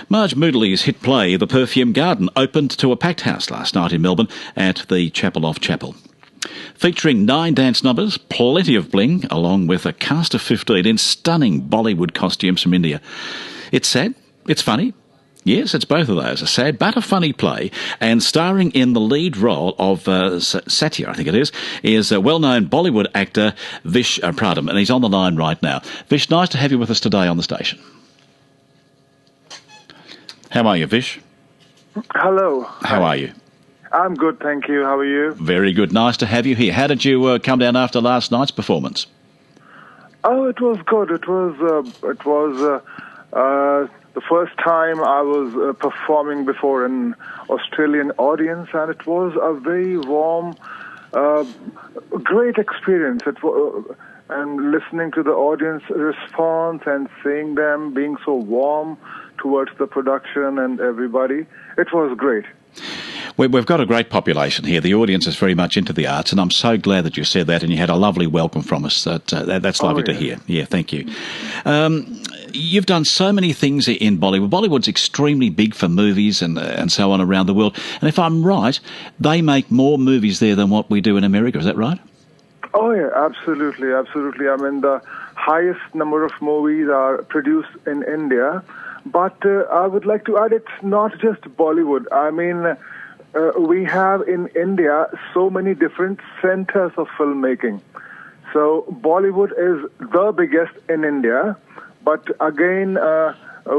Marge Moodley's hit play, The Perfume Garden, opened to a packed house last night in Melbourne at the Chapel Off Chapel. Featuring 9 dance numbers, plenty of bling, along with a cast of 15 in stunning Bollywood costumes from India. It's sad, it's funny. Yes, it's both of those. A sad but a funny play, and starring in the lead role of Satya, I think it is a well-known Bollywood actor, Vishwajeet Pradhan, and he's on the line right now. Vish, nice to have you with us today on the station. How are you, Vish? Hello. How are you? I'm good, thank you. How are you? Very good. Nice to have you here. How did you come down after last night's performance? Oh, it was good. It was the first time I was performing before an Australian audience, and it was a very warm, great experience. And listening to the audience response and seeing them being so warm towards the production and everybody, it was great. We've got a great population here. The audience is very much into the arts, and I'm so glad that you said that, and you had a lovely welcome from us. That's lovely to hear. Yeah, thank you. You've done so many things in Bollywood. Bollywood's extremely big for movies and so on around the world. And if I'm right, they make more movies there than what we do in America. Is that right? Oh, yeah, absolutely, absolutely. I mean, the highest number of movies are produced in India. But I would like to add, it's not just Bollywood. I mean, we have in India so many different centers of filmmaking. So Bollywood is the biggest in India. But again,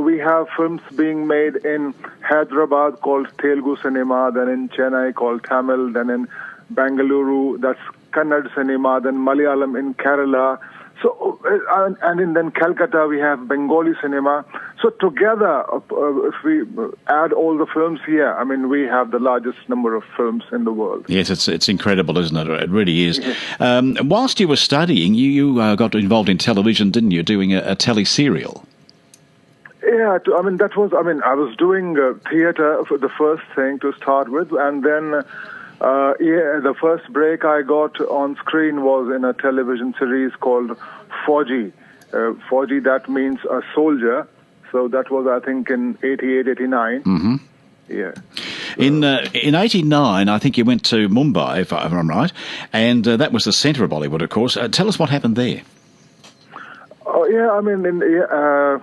we have films being made in Hyderabad called Telugu cinema, then in Chennai called Tamil, then in Bengaluru, that's Kannada cinema, then Malayalam in Kerala. So, and then Calcutta, we have Bengali cinema. So together, if we add all the films here, I mean, we have the largest number of films in the world. Yes, it's incredible, isn't it? It really is. Yes. Whilst you were studying, you got involved in television, didn't you, doing a teleserial? Yeah, I was doing theatre for the first thing to start with, and then the first break I got on screen was in a television series called Fauji. Fauji, that means a soldier. So that was, I think, in 88, 89. Mm-hmm. Yeah. In 89, I think you went to Mumbai, if I'm right, and that was the centre of Bollywood, of course. Tell us what happened there. Oh, yeah, I mean, the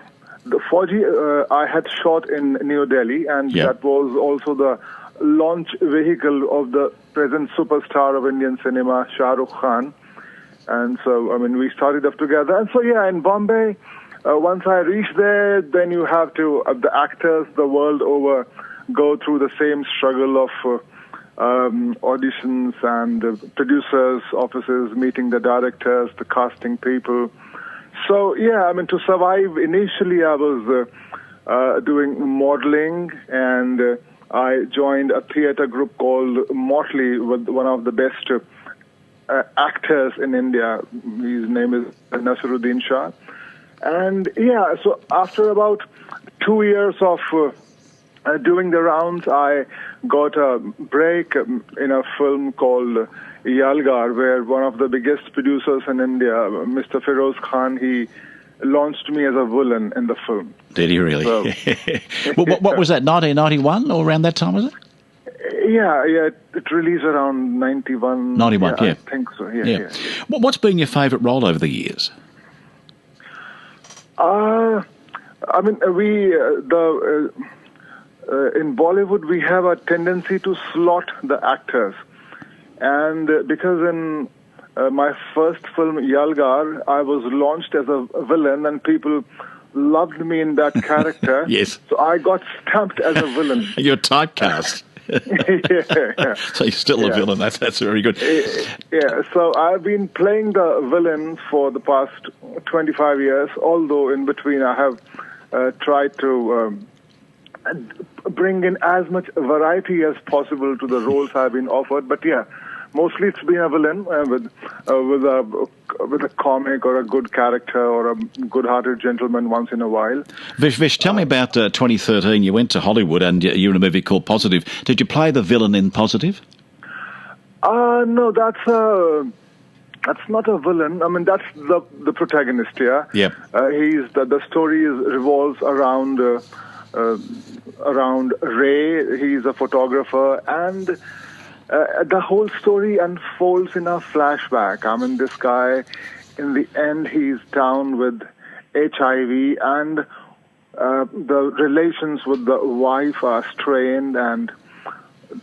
Fauji I had shot in New Delhi, and that was also the launch vehicle of the present superstar of Indian cinema, Shah Rukh Khan. And so, I mean, we started off together. And so, yeah, in Bombay, once I reached there, then you have to, the actors the world over go through the same struggle of auditions and producers' offices, meeting the directors, the casting people. So, yeah, I mean, to survive, initially I was doing modeling, and I joined a theatre group called Motley with one of the best actors in India. His name is Nasiruddin Shah. And yeah, so after about 2 years of doing the rounds, I got a break in a film called Yalgar, where one of the biggest producers in India, Mr. Feroz Khan, he launched me as a villain in the film. Did he really? So, what was that, 1991 or around that time, was it? Yeah, it released around 91. 91, yeah. I think so, yeah. What's been your favourite role over the years? I mean, in Bollywood, we have a tendency to slot the actors. And because in my first film, Yalgar, I was launched as a villain, and people loved me in that character. Yes. So I got stamped as a villain. You're typecast. Yeah. So you're still a villain. That's very good. Yeah, so I've been playing the villain for the past 25 years, although in between I have tried to bring in as much variety as possible to the roles I've been offered. But yeah, mostly it's been a villain with a comic or a good character or a good-hearted gentleman once in a while. Vish, tell me about 2013. You went to Hollywood and you were in a movie called Positive. Did you play the villain in Positive? No, that's not a villain. I mean, that's the protagonist. Yeah. Yep. The story revolves around around Ray. He's a photographer, and the whole story unfolds in a flashback. I mean, this guy, in the end, he's down with HIV, and the relations with the wife are strained, and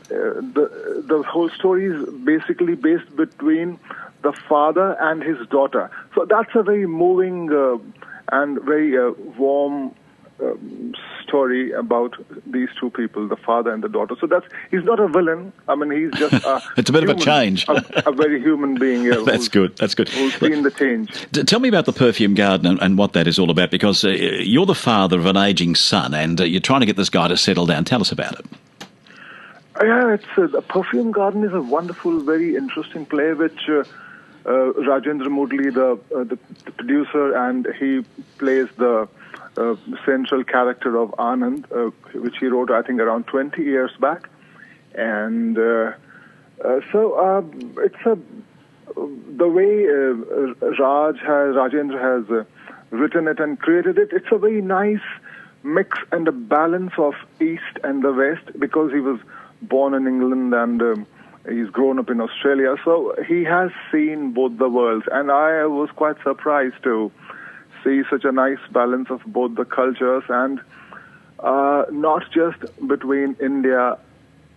the whole story is basically based between the father and his daughter. So that's a very moving and very warm story about these two people, the father and the daughter. So he's not a villain. I mean, he's just it's a bit of a change. a very human being. That's good. That's good. Who's seen the change. Tell me about the Perfume Garden and what that is all about, because you're the father of an ageing son, and you're trying to get this guy to settle down. Tell us about it. Yeah, the Perfume Garden is a wonderful, very interesting play, which Rajendra Moodley, the producer, and he plays the central character of Anand, which he wrote, I think, around 20 years back. And so it's the way Rajendra has written it and created it. It's a very nice mix and a balance of East and the West, because he was born in England and he's grown up in Australia. So he has seen both the worlds, and I was quite surprised to see such a nice balance of both the cultures, and not just between India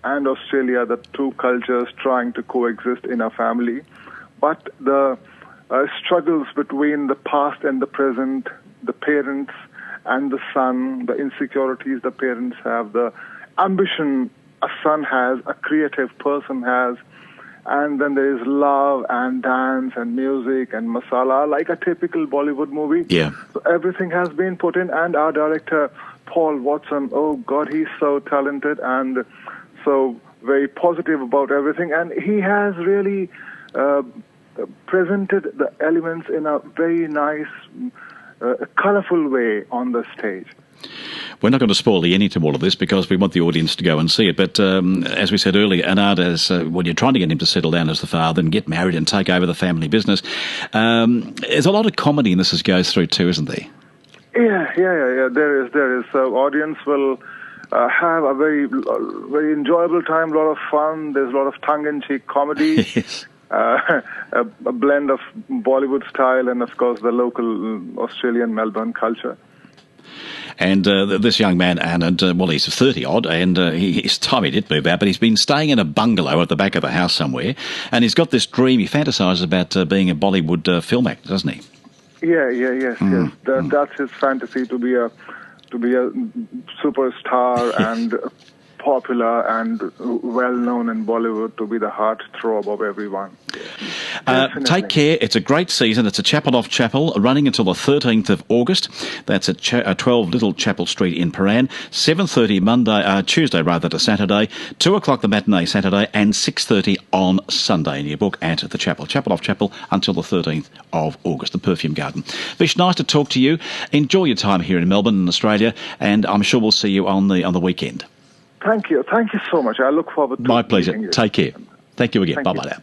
and Australia, the two cultures trying to coexist in a family, but the struggles between the past and the present, the parents and the son, the insecurities the parents have, the ambition a son has, a creative person has, and then there is love and dance and music and masala, like a typical Bollywood movie. Yeah. So everything has been put in, and our director, Paul Watson, oh God, he's so talented and so very positive about everything, and he has really presented the elements in a very nice, colorful way on the stage. We're not going to spoil the ending to all of this because we want the audience to go and see it. But as we said earlier, Anand, when you're trying to get him to settle down as the father and get married and take over the family business, there's a lot of comedy in this as goes through too, isn't there? Yeah. There is. So audience will have a very enjoyable time, a lot of fun. There's a lot of tongue-in-cheek comedy. Yes. A blend of Bollywood style and, of course, the local Australian Melbourne culture. And this young man, Anand, well, he's 30-odd, and his time he did move out, but he's been staying in a bungalow at the back of the house somewhere, and he's got this dream. He fantasises about being a Bollywood film actor, doesn't he? Yes. That's his fantasy, to be a superstar and popular and well-known in Bollywood, to be the heartthrob of everyone. Take care. It's a great season. It's a chapel off chapel, running until the 13th of August. That's at 12 Little Chapel Street in Paran. 7:30 Tuesday to Saturday. 2 o'clock the matinee Saturday, and 6:30 on Sunday. And you book at the chapel. Chapel off chapel until the 13th of August. The Perfume Garden. Vish, nice to talk to you. Enjoy your time here in Melbourne and Australia, and I'm sure we'll see you on the weekend. Thank you so much. I look forward to my pleasure. meeting you. Take care. Thank you again. Thank Bye-bye you. now.